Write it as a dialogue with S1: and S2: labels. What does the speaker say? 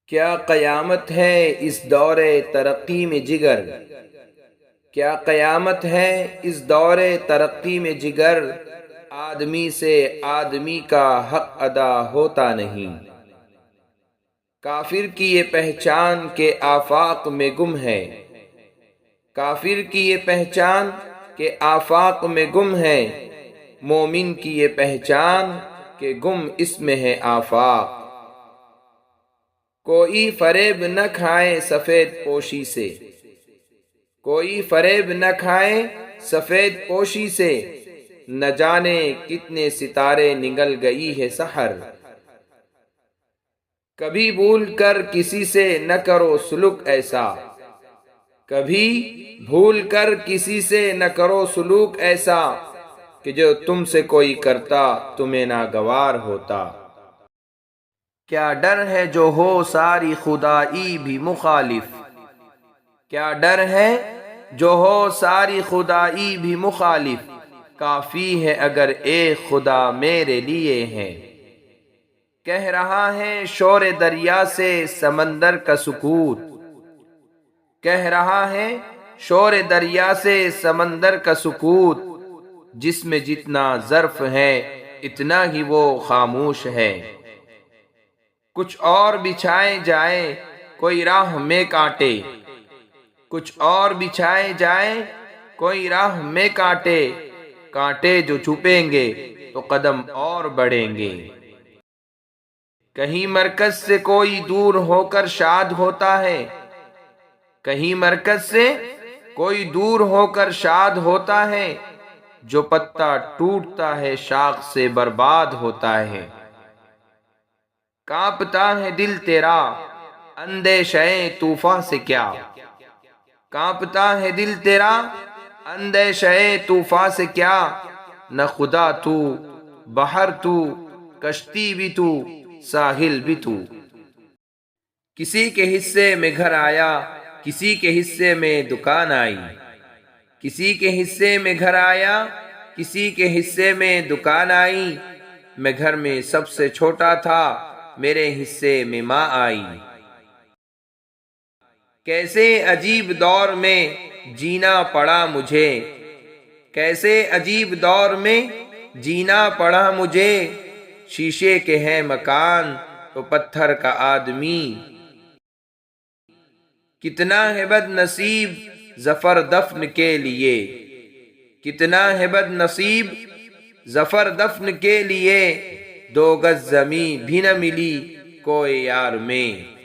S1: کیا قیامت ہے اس دور ترقی میں جگر، کیا قیامت ہے اس دور ترقی میں جگر، آدمی سے آدمی کا حق ادا ہوتا نہیں۔ کافر کی یہ پہچان کہ آفاق میں گم ہے، کافر کی یہ پہچان کہ آفاق میں گم ہے، مومن کی یہ پہچان کہ گم اس میں ہے آفاق۔ کوئی فریب نہ کھائے سفید پوشی سے، کوئی فریب نہ کھائے سفید پوشی سے، نہ جانے کتنے ستارے نگل گئی ہے سحر۔ کبھی بھول کر کسی سے نہ کرو سلوک ایسا، کبھی بھول کر کسی سے نہ کرو سلوک ایسا، کہ جو تم سے کوئی کرتا تمہیں ناگوار ہوتا۔ کیا ڈر ہے جو ہو ساری خدائی بھی مخالف، کیا ڈر ہے جو ہو ساری خدائی بھی مخالف، کافی ہے اگر ایک خدا میرے لیے ہے۔ کہہ رہا ہے شور دریا سے سمندر کا سکوت، کہہ رہا ہے شور دریا سے سمندر کا سکوت، جس میں جتنا ظرف ہے اتنا ہی وہ خاموش ہے۔ کچھ اور بچھائے جائے کوئی راہ میں کانٹے، کچھ اور بچھائے جائے کوئی راہ میں کانٹے، کانٹے جو چھپیں گے تو قدم اور بڑھیں گے۔ کہیں مرکز سے کوئی دور ہو کر شاد ہوتا ہے، کہیں مرکز سے کوئی دور ہو کر شاد ہوتا ہے، جو پتا ٹوٹتا ہے شاخ سے برباد ہوتا ہے۔ کانپتا ہے دل تیرا اندیشہ طوفاں سے کیا، کانپتا ہے دل تیرا اندیشہ طوفاں سے کیا، نہ خدا تو بحر تو کشتی بھی تو ساحل بھی تو۔ کسی کے حصے میں گھر آیا کسی کے حصے میں دکان آئی، کسی کے حصے میں گھر آیا کسی کے حصے میں دکان آئی، میں گھر میں سب سے چھوٹا تھا میرے حصے میں ماں آئی۔ کیسے عجیب دور میں جینا پڑا مجھے، کیسے عجیب دور میں جینا پڑا مجھے، شیشے کے ہے مکان تو پتھر کا آدمی۔ کتنا ہے بد نصیب ظفر دفن کے لیے، کتنا ہے بد نصیب ظفر دفن کے لیے، دو گز زمیں بھی نہ ملی کوئے یار میں۔